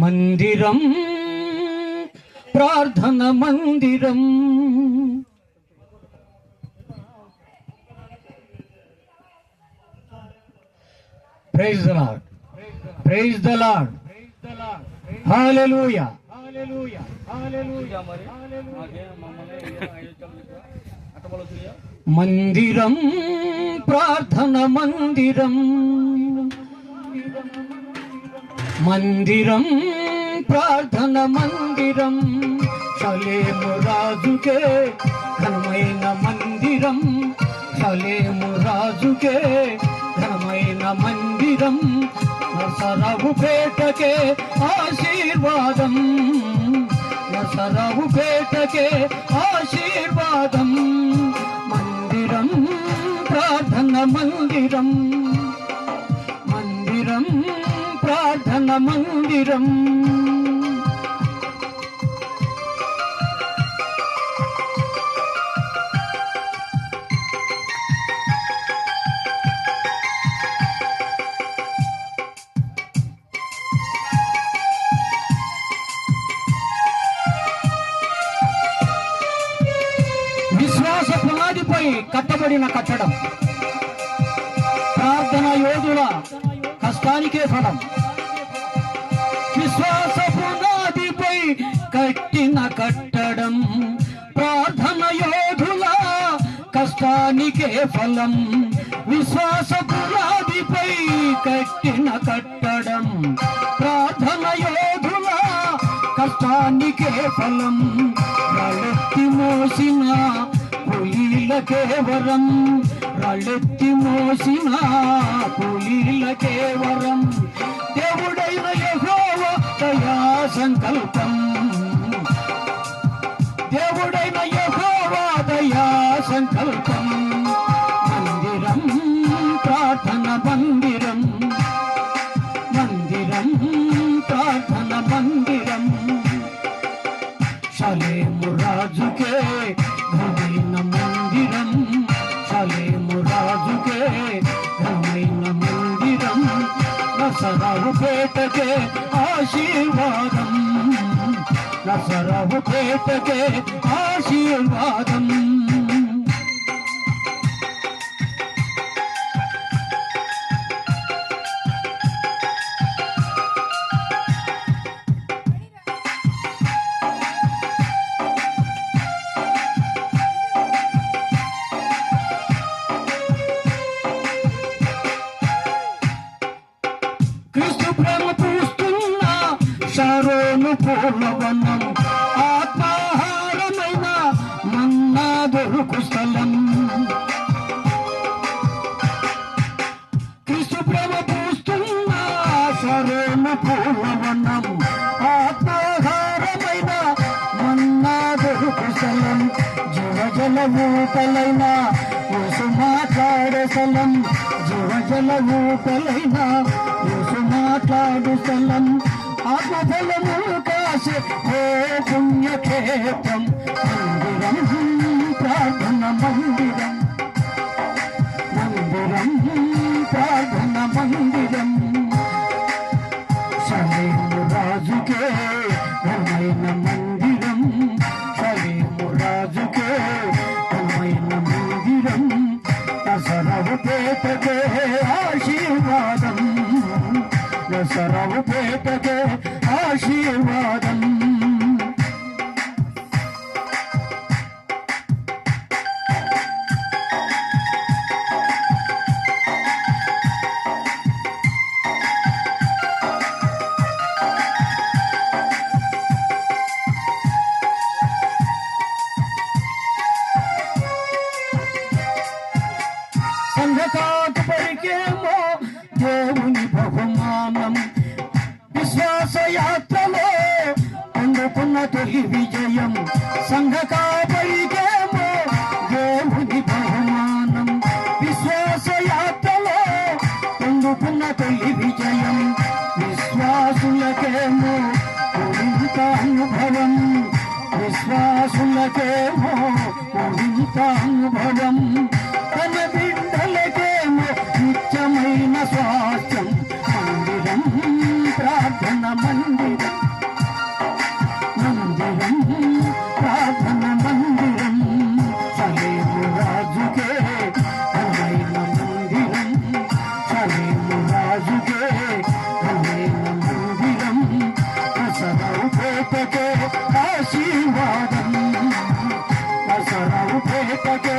మందిరం ప్రార్థన మందిరం, praise the Lord, praise the Lord, hallelujah, hallelujah, hallelujah. మందిరం ప్రార్థన మందిరం, మందిరం ప్రార్థన మందిరం, షలేము రాజుకే ఘనమైన మందిరం, షలేము రాజుకే ఘనమైన మందిరం, నరసరావుపేటకే ఆశీర్వాదం, నరసరావుపేటకే ఆశీర్వాదం. మందిరం ప్రార్థన మందిరం, మందిరం ప్రార్థన మందిరం. విశ్వాస పునాదిపై కట్టబడిన కట్టడం, ప్రార్థన యోధుల కష్టానికే ఫలం. విశ్వాస పునాదిపై కట్టిన కట్టడం, ప్రార్థన యోధుల కష్టానికే ఫలం. విశ్వాస పునాదిపై కట్టిన కట్టడం, ప్రార్థన యోధుల కష్టానికే ఫలం. రాళ్ళెత్తి మోసిన కూలీలకే వరం, రాళ్ళెత్తి మోసిన కూలీలకే వరం. దేవుడైన యెహోవా దయా సంకల్పం, దేవుడైన యెహోవా దయా సంకల్పం. మందిరం ప్రార్థన మందిరం, మందిరం ప్రార్థన మందిరం, షలేము రాజుకే ఘనమైన మందిరం, షలేము రాజుకే ఘనమైన మందిరం, నరసరావుపేటకే ఆశీర్వాదం, నరసరావుపేటకే ఆశీర్వాదం. క్రీస్తు ప్రేమ పూస్తున్న షారోను పూర్ణవనం, ఆత్మాహారమైన మన్నా దొరుకు స్థలం. క్రీస్తు ప్రేమ పూస్తున్న షారోను పూర్ణవనం, ఆత్మాహారమైన మన్నా దొరుకు స్థలం. జీవజల ఊటలైన యేసు మాట్లాడే స్థలం, జీవజల ఊటలైన యేసు మాట్లాడు స్థలం. ఆత్మఫలము కాసే ఓ పుణ్యక్షేత్రం. మందిరం ప్రార్థన మందిరం, మందిరం ప్రార్థన మందిరం, షలేము రాజుకే ఘనమైన మందిరం, షలేము రాజుకే ఘనమైన మందిరం, నరసరావుపేటకే ఆశీర్వాదం, నరసరావుపేటకే ఆశీర్వాదం. సంఘకాటుపరికేమో దేవుని బహుమానం, విశ్వాస యాత్రలో అందుకున్న తొలి విజయం. సంఘకాపరికేమో దేవుని బహుమానం, విశ్వాస యాత్రలో అందుకున్న తొలి విజయం. విశ్వాసులకేమో కొరింత అనుభవం, విశ్వాసులకేమో కొరింత అనుభవం. మందిరం ప్రార్థన మందిరం సలేము రాజుకే ఘనమైన మందిరం సలేము రాజుకే ఘనమైన మందిరం దసరావు పేటకే ఆశీర్వాదం దసరావు పేటకే